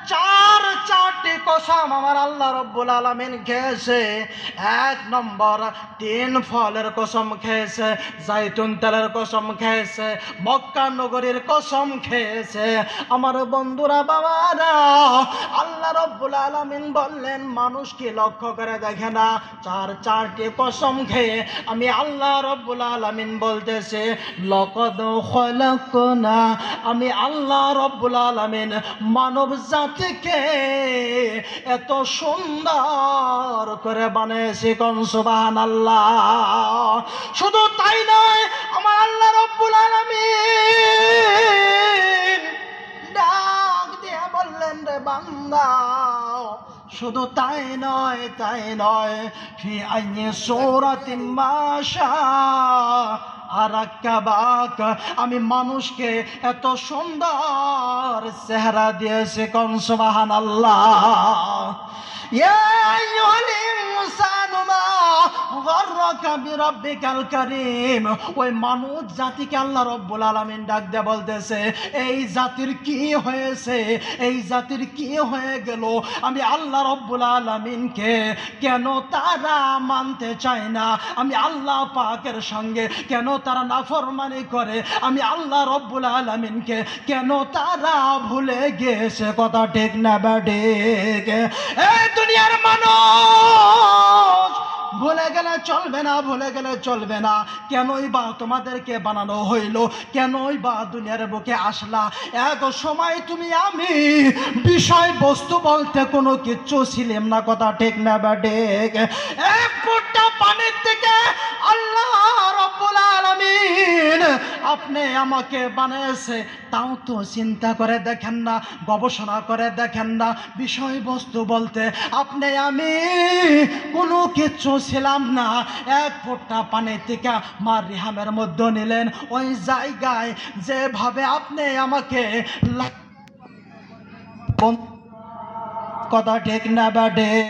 চারটি কসম আমার আল্লাহ রব্বুল আলামিন খেয়েছে। 1 নম্বর 3 ফলের কসম খেয়েছে, জাইতুন তেলের কসম খেয়েছে, মক্কা নগরীর কসম খেয়েছে। আমার বন্ধুরা বাবারা, আল্লাহ রব্বুল আলামিন বললেন মানুষ কি লক্ষ্য করে দেখে না? চারটি কসম খেয়ে আমি আল্লাহ রব্বুল আলামিন বলতেছে লাকাদ খালাকনা, আমি আল্লাহ রব্বুল আলামিন মানব জাতিকে এত সুন্দর করে বানিয়েছি। কোন সুবহানাল্লাহ। শুধু তাই নয়, আমার আল্লাহ রব্বুল আলামিন ডাক দিয়ে বললেন রে বান্দা, শুধু তাই নয়, ফি আইয়ি সূরাতিন মাশা আরাক্কাবাক, আমি মানুষকে এত সুন্দর চেহারা দিয়েছি। কোন সুবহানাল্লাহ। ইয়া আইয়ুহাল ইনসানু মা গাররাকা বিরাব্বিকাল কারীম। ওই মানুষ জাতিকে আল্লাহ রব্বুল আলামিন ডাক দিয়ে বলতেছে এই জাতির কি হয়েছে, এই জাতির কি হয়ে গেল? আমি আল্লাহ রব্বুল আলামিনকে কেন তারা মানতে চায় না? আমি আল্লাহ পাকের সঙ্গে কেন তারা নাফরমানি করে? আমি আল্লাহ রব্বুল আলামিনকে কেন তারা ভুলে গেছে? কথা ঠিক না ঠিক? এই দুনিয়ার মানুষ, ভুলে গেলে চলবে না। কেনই বা তোমাদেরকে বানানো হইল? কেনই বা দুনিয়ার বুকে আসলা? এক সময় তুমি আমি বিষয় বস্তু বলতে কোনো কিচ্ছু ছিলাম না। কথা ঠিক না ঠিক? এক ফোঁটা পানির থেকে আল্লাহ রব্বুল আলামিন আপনি আমাকে বানিয়েছে, তাও তো চিন্তা করে দেখেন না, গবেষণা করে দেখেন না। বিষয়বস্তু বলতে আপনি আমি কোনো কিচ্ছু ছিলাম না। এক ফোঁটা পানি থেকে মার রিহামের মধ্যে নিলেন, ওই জায়গায় যেভাবে আপনি আমাকে কথা ঠিক না বাডে।